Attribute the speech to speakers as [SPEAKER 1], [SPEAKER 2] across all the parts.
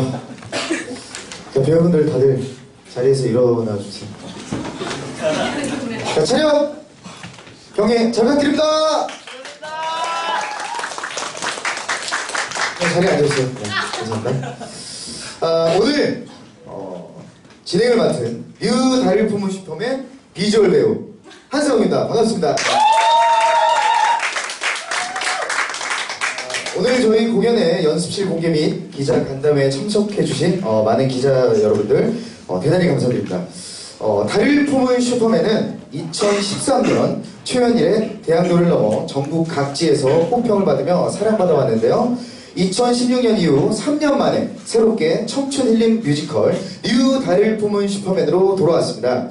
[SPEAKER 1] 자, 배우분들 다들 자리에서 일어나 주세요. 자, 촬영! 경례 잘 부탁드립니다! 네, 자리에 앉아주세요. 네, 감사합니다. 오늘 진행을 맡은 뮤 다리를 품은 슈퍼맨 비주얼 배우 한승욱입니다. 반갑습니다. 오늘 저희 공연의 연습실 공개 및 기자 간담회에 참석해주신 많은 기자 여러분들 대단히 감사드립니다. 달을 품은 슈퍼맨은 2013년 초연일에 대학로를 넘어 전국 각지에서 호평을 받으며 사랑받아 왔는데요. 2016년 이후 3년 만에 새롭게 청춘 힐링 뮤지컬 뉴 달을 품은 슈퍼맨으로 돌아왔습니다.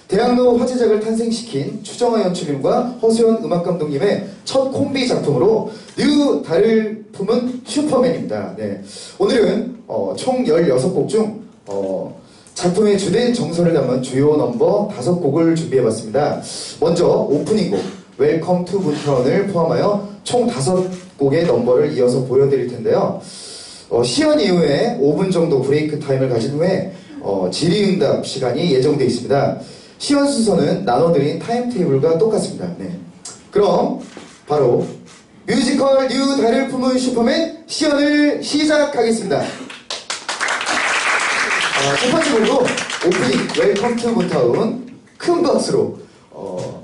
[SPEAKER 1] 대학로 화제작을 탄생시킨 추정화 연출님과 허수연 음악감독님의 첫 콤비 작품으로 뉴 달을 품은 슈퍼맨입니다. 네. 오늘은 총 16곡 중 작품의 주된 정서를 담은 주요 넘버 5곡을 준비해봤습니다. 먼저 오프닝곡 웰컴 투 문타운을 포함하여 총 5곡의 넘버를 이어서 보여드릴 텐데요. 시연 이후에 5분 정도 브레이크 타임을 가진 후에 질의응답 시간이 예정되어 있습니다. 시연 순서는 나눠드린 타임테이블과 똑같습니다. 네. 그럼 바로 뮤지컬 뉴 달을 품은 슈퍼맨 시연을 시작하겠습니다. 첫 번째 곡으로 오프닝 웰컴 투 문타운 큰 박수로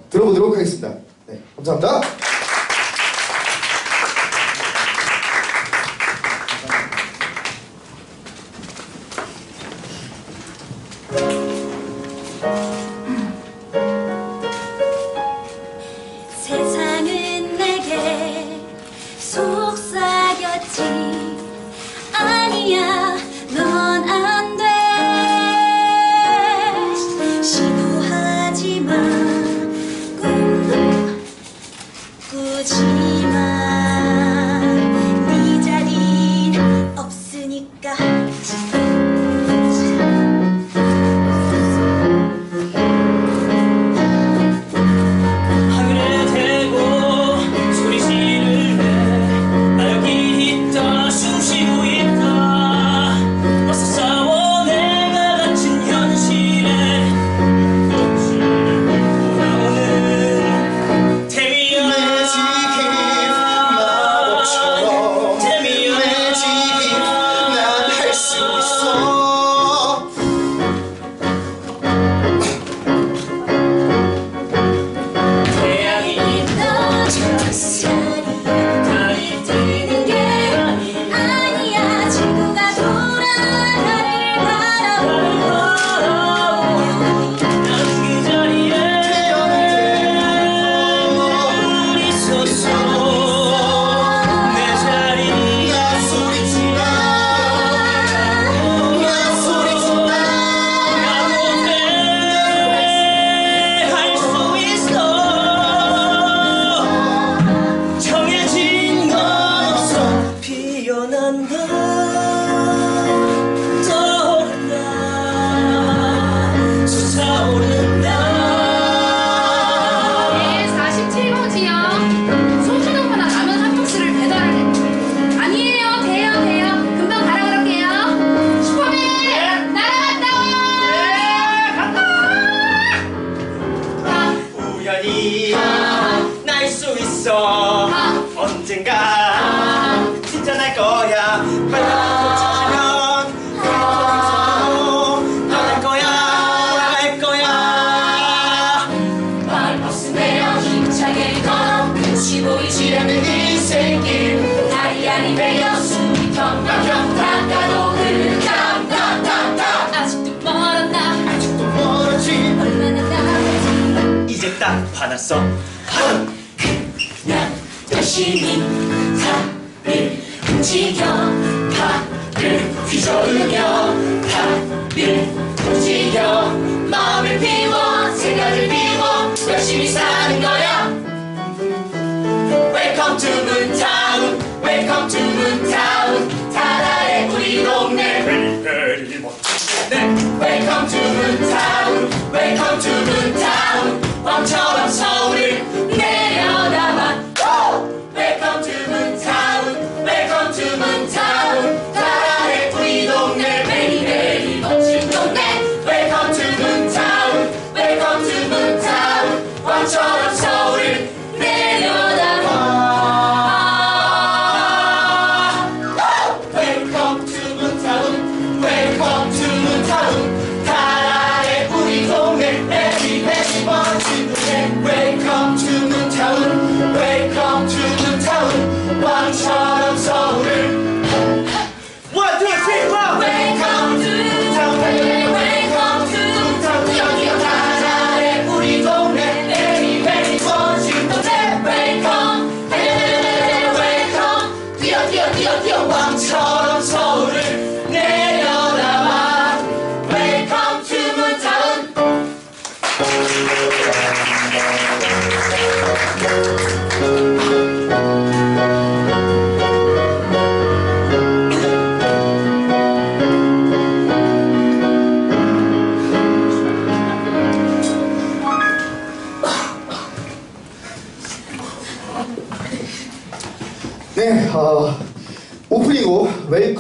[SPEAKER 1] 들어보도록 하겠습니다. 네, 감사합니다.
[SPEAKER 2] 세상은 내게 속삭였지. 아니야, 넌 안 돼. 시도하지 마. 꿈도 꾸지 마. 네 자린 없으니까.
[SPEAKER 3] 날 수 있어. 언젠가 진짜 날 거야. 빨리 찾으면 떠날 거야. 돌아갈 거야.
[SPEAKER 2] 마을버스 내려 힘차게 걸어 끝이 보이지 않는 인생길. 달이 아닌 배려 숨이 텅텅 닦아도 흐르는 땀. 아직도 멀었나.
[SPEAKER 3] 아직도 멀었지.
[SPEAKER 2] 얼마나 남았지.
[SPEAKER 3] 이제 딱 화났어.
[SPEAKER 2] 그냥 열심히 달을 움직여. 달을 휘저으며 달을 움직여. 마음을 비워 생각을 비워 열심히 사는 거야. Welcome to 문타운, Welcome to 문타운. 달 아래 우리 동네.
[SPEAKER 3] 베리베리 멋지네.
[SPEAKER 2] Welcome to 문타운, Welcome to 문타운. 왕처럼 서울을 내려다봐. Welcome to 문타운, Welcome to 문타운. 달 아래 우리 동네.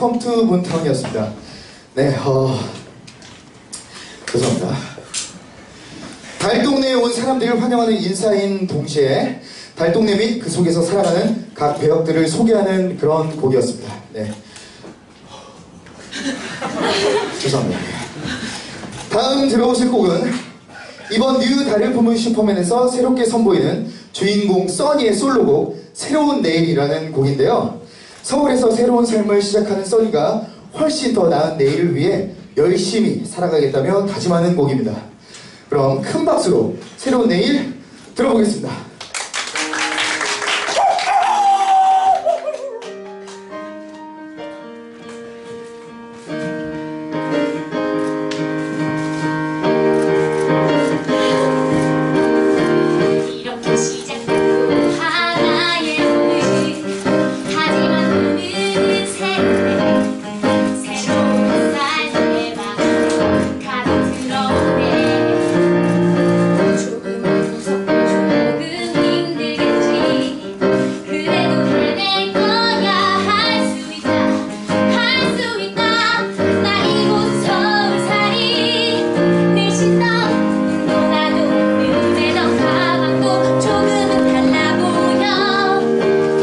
[SPEAKER 1] 웰컴 투 문타운이었습니다. 네, 죄송합니다. 달동네에 온 사람들을 환영하는 인사인 동시에 달동네 및 그 속에서 살아가는 각 배역들을 소개하는 그런 곡이었습니다. 네. 죄송합니다. 다음 들어보실 곡은 이번 뉴 달을 품은 슈퍼맨에서 새롭게 선보이는 주인공 써니의 솔로곡 새로운 내일이라는 곡인데요. 서울에서 새로운 삶을 시작하는 써니가 훨씬 더 나은 내일을 위해 열심히 살아가겠다며 다짐하는 곡입니다. 그럼 큰 박수로 새로운 내일 들어보겠습니다.
[SPEAKER 2] 이렇게 시작되고 하나의 오늘 하지만 오늘은 새로운 삶의 마음으로 가득 들어오네. 조금은 무섭고 조금 힘들겠지. 그래도 해낼 거야. 할 수 있다 할 수 있다. 나 이곳 서울살이 늘씬 더 운동화도 눈에던 가방도 조금은 달라 보여.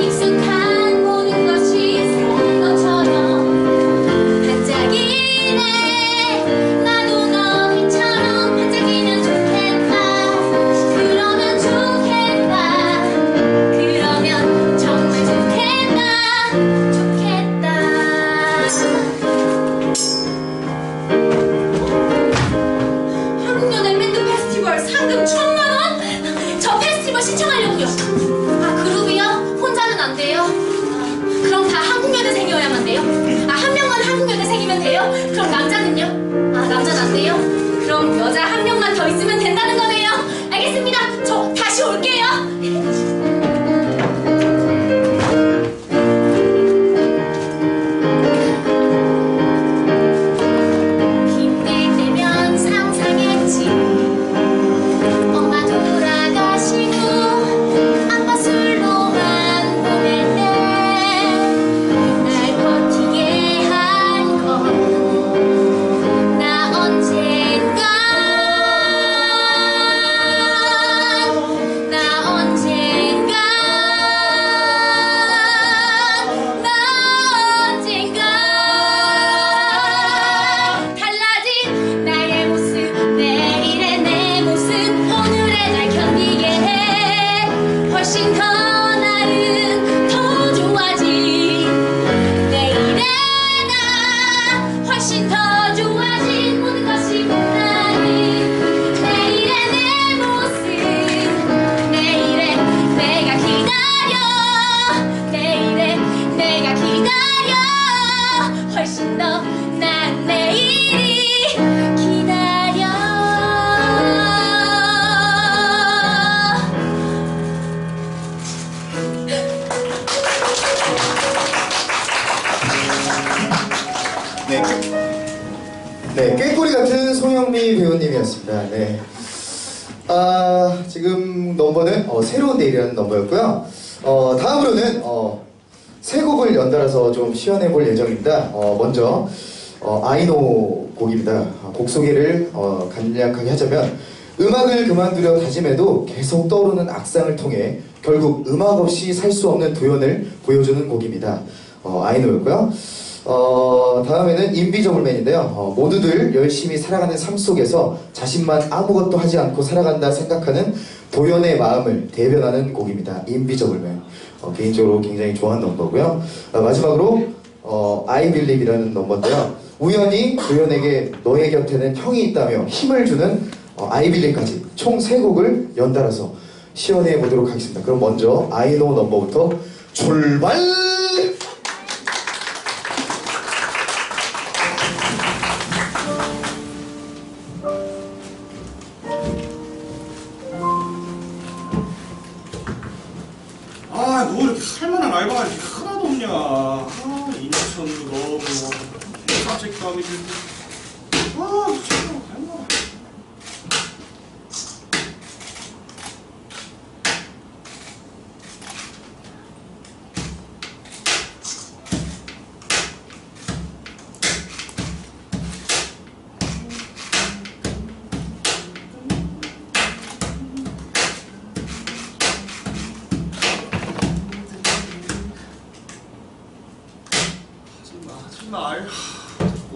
[SPEAKER 2] 익숙한 모든 것이 새로운 것처럼 반짝이네. 나도 너희처럼 반짝이면 좋겠다. 그러면 좋겠다. 그러면 정말 좋겠다. 좋겠다. 한국연예 밴드 페스티벌 상금 1,000만원? 저 페스티벌 신청하려고요. 아, 그룹이요? 혼자는 안 돼요. 그럼 다 한국연예생이어야만 돼요? 아, 한 명만 한국연예생이면 돼요? 그럼 남자는요? 아, 남자는 안 돼요? 그럼 여자 한 명만 더 있으면 된다는 거네요. 알겠습니다. 저 다시 올게요. 힘들 때면 상상했지. 엄마 돌아가시고 아빠 술로만 보낼 때 날 버티게 한 건 나 언젠가 달라진 나의 모습 내일의 내 모습 오늘의 날 견디게 해. 훨씬 더 나은 더 좋아진 내일의 나 훨씬 더 좋아진 모든 것이 빛나는 내일의 내 모습 내일의 내가 기다려. 내일의 내가 기다려. 훨씬 더 나은 내일이 기다려.
[SPEAKER 1] 네. 네, 꾀꼬리 같은 송영미 배우님이었습니다. 네. 지금 넘버는 새로운 내일이라는 넘버였고요. 다음으로는 세 곡을 연달아서 좀 시연해 볼 예정입니다. 먼저 아이노 곡입니다. 곡 소개를 간략하게 하자면 음악을 그만두려 다짐해도 계속 떠오르는 악상을 통해 결국 음악 없이 살 수 없는 도연을 보여주는 곡입니다. 아이노였고요. 다음에는 인비저블맨인데요. 모두들 열심히 살아가는 삶 속에서 자신만 아무것도 하지 않고 살아간다 생각하는 도연의 마음을 대변하는 곡입니다. 인비저블맨. 개인적으로 굉장히 좋아하는 넘버고요. 마지막으로 I Believe이라는 넘버인데요. 우연히 도연에게 너의 곁에는 형이 있다며 힘을 주는 I Believe까지 총 3곡을 연달아서 시연해 보도록 하겠습니다. 그럼 먼저 I Know 넘버부터 출발!
[SPEAKER 3] 뭐 이렇게 살만한 알바가 이렇게 하나도 없냐. 인천도 너무 사책감이 들고. 미쳤나. 할만한.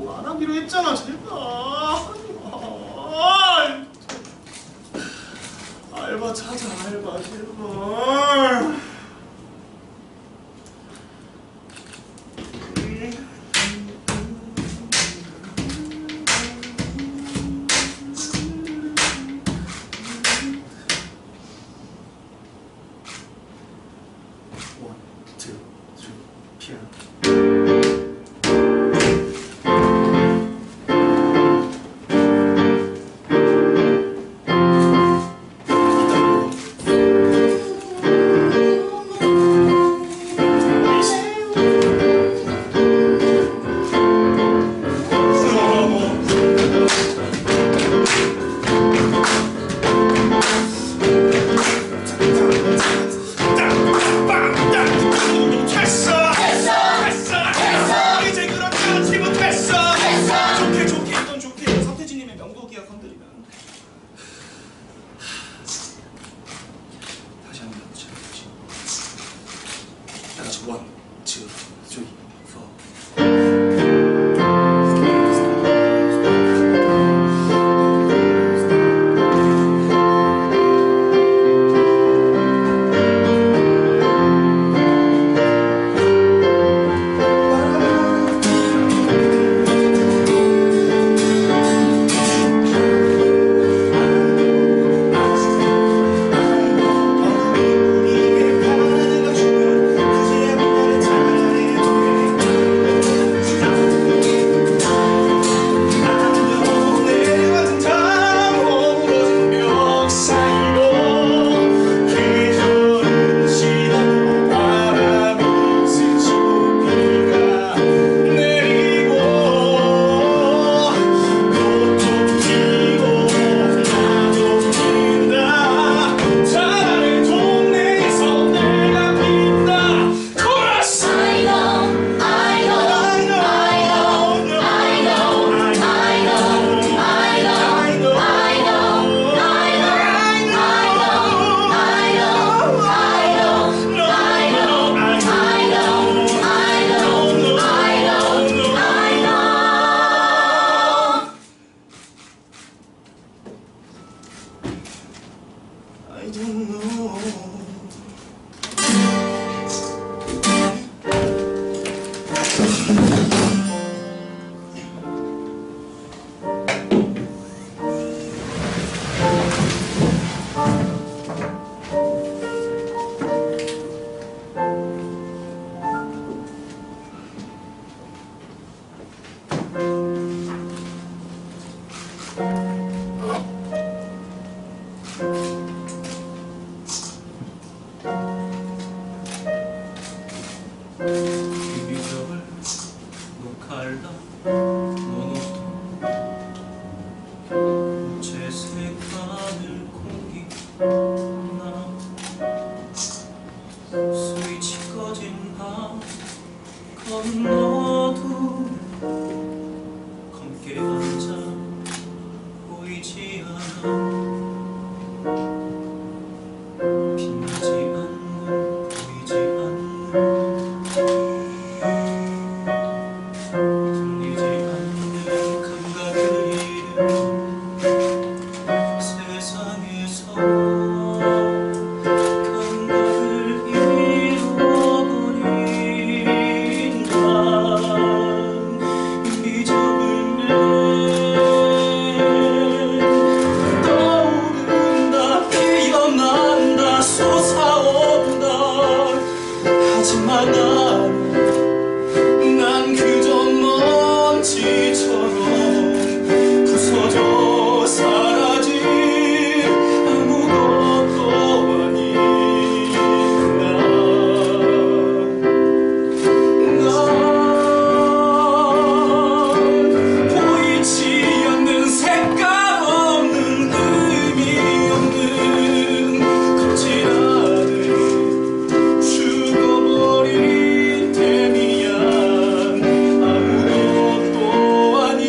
[SPEAKER 3] 뭐 안 하기로 했잖아. 제발. 알바 찾아, 알바 제발. One, two, three, piano. One, two, three, four. I don't know.
[SPEAKER 4] 비비적을 녹할라 너도 제 색깔을 공기나 스위치 꺼진 밤 건너도 검게 앉아 보이지 않아 빛나지 않는 보이지 않는 들리지 않는 감각을 잃은 세상에서 감각을 잃어버린 난 잊어버린 떠오른다 피어난다 솟아온다 하지만 난 그저 먼지처럼 부서져 사라진 아무것도 아닌 난 보이지 않는 색깔 없는 의미 없는 거친 하늘 죽어버린 데미안 아무것도 아닌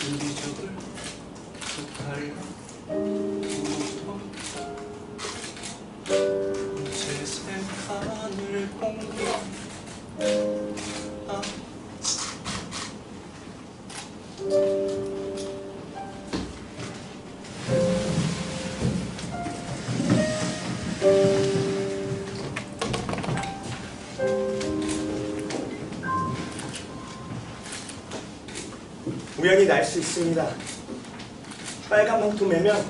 [SPEAKER 4] 이리저리 흩날려 제색 하늘 공기
[SPEAKER 3] 우연히 날 수 있습니다. 빨간 망토 매면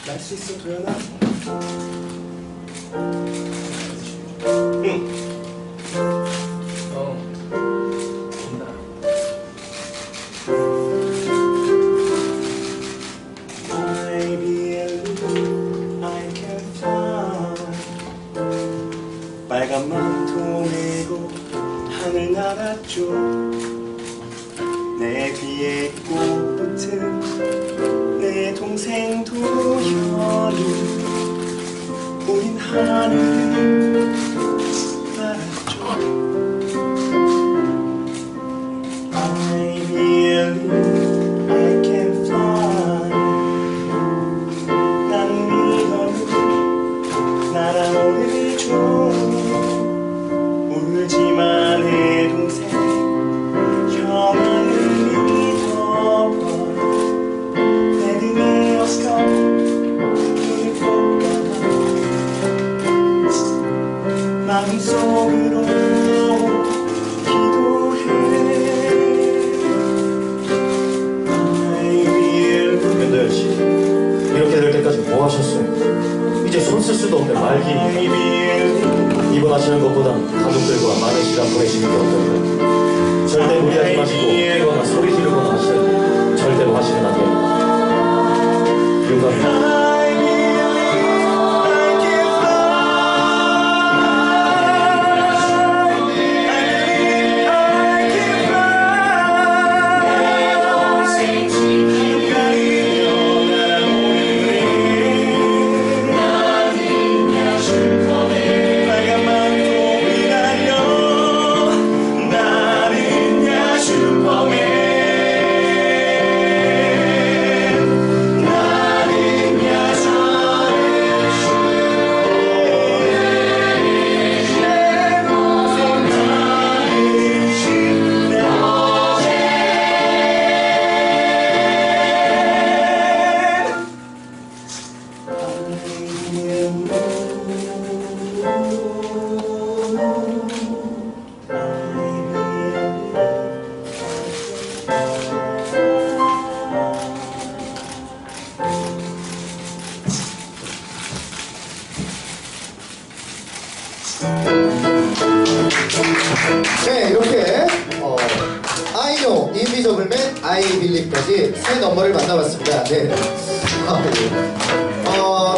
[SPEAKER 3] 날 수 있어, 도연아. 응. I believe I can fly. 빨간 망토 메고 하늘 날았죠. 내 귀에 꽃은 내 동생 도현이 우린 하늘을 날았죠. I believe I can fly. 난 믿어도 날아오르죠. 울지마 내 동생 형을 마음속으로 기도해.
[SPEAKER 1] 윤도현 씨, 이렇게 될 때까지 뭐 하셨어요? 이제 손 쓸 수도 없는 말기. 입원하시는 것보단 가족들과 많은 시간 보내시는 게 어떨까요? 절대 무리하지 마시고 뛰거나 소리 지르거나 하시는 절대로 하시면 안 됩니다. 유감입니다. 네, 이렇게 I know, Invisible Man, I Believe까지 세 넘버를 만나봤습니다. 네.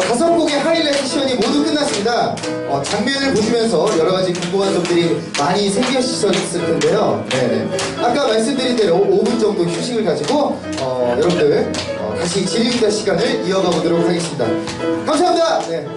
[SPEAKER 1] 다섯 곡의 하이라이트 시연이 모두 끝났습니다. 장면을 보시면서 여러 가지 궁금한 점들이 많이 생기셨을 텐데요. 네. 아까 말씀드린 대로 5분 정도 휴식을 가지고 여러분들 다시 지리기다 시간을 이어가 보도록 하겠습니다. 감사합니다. 네.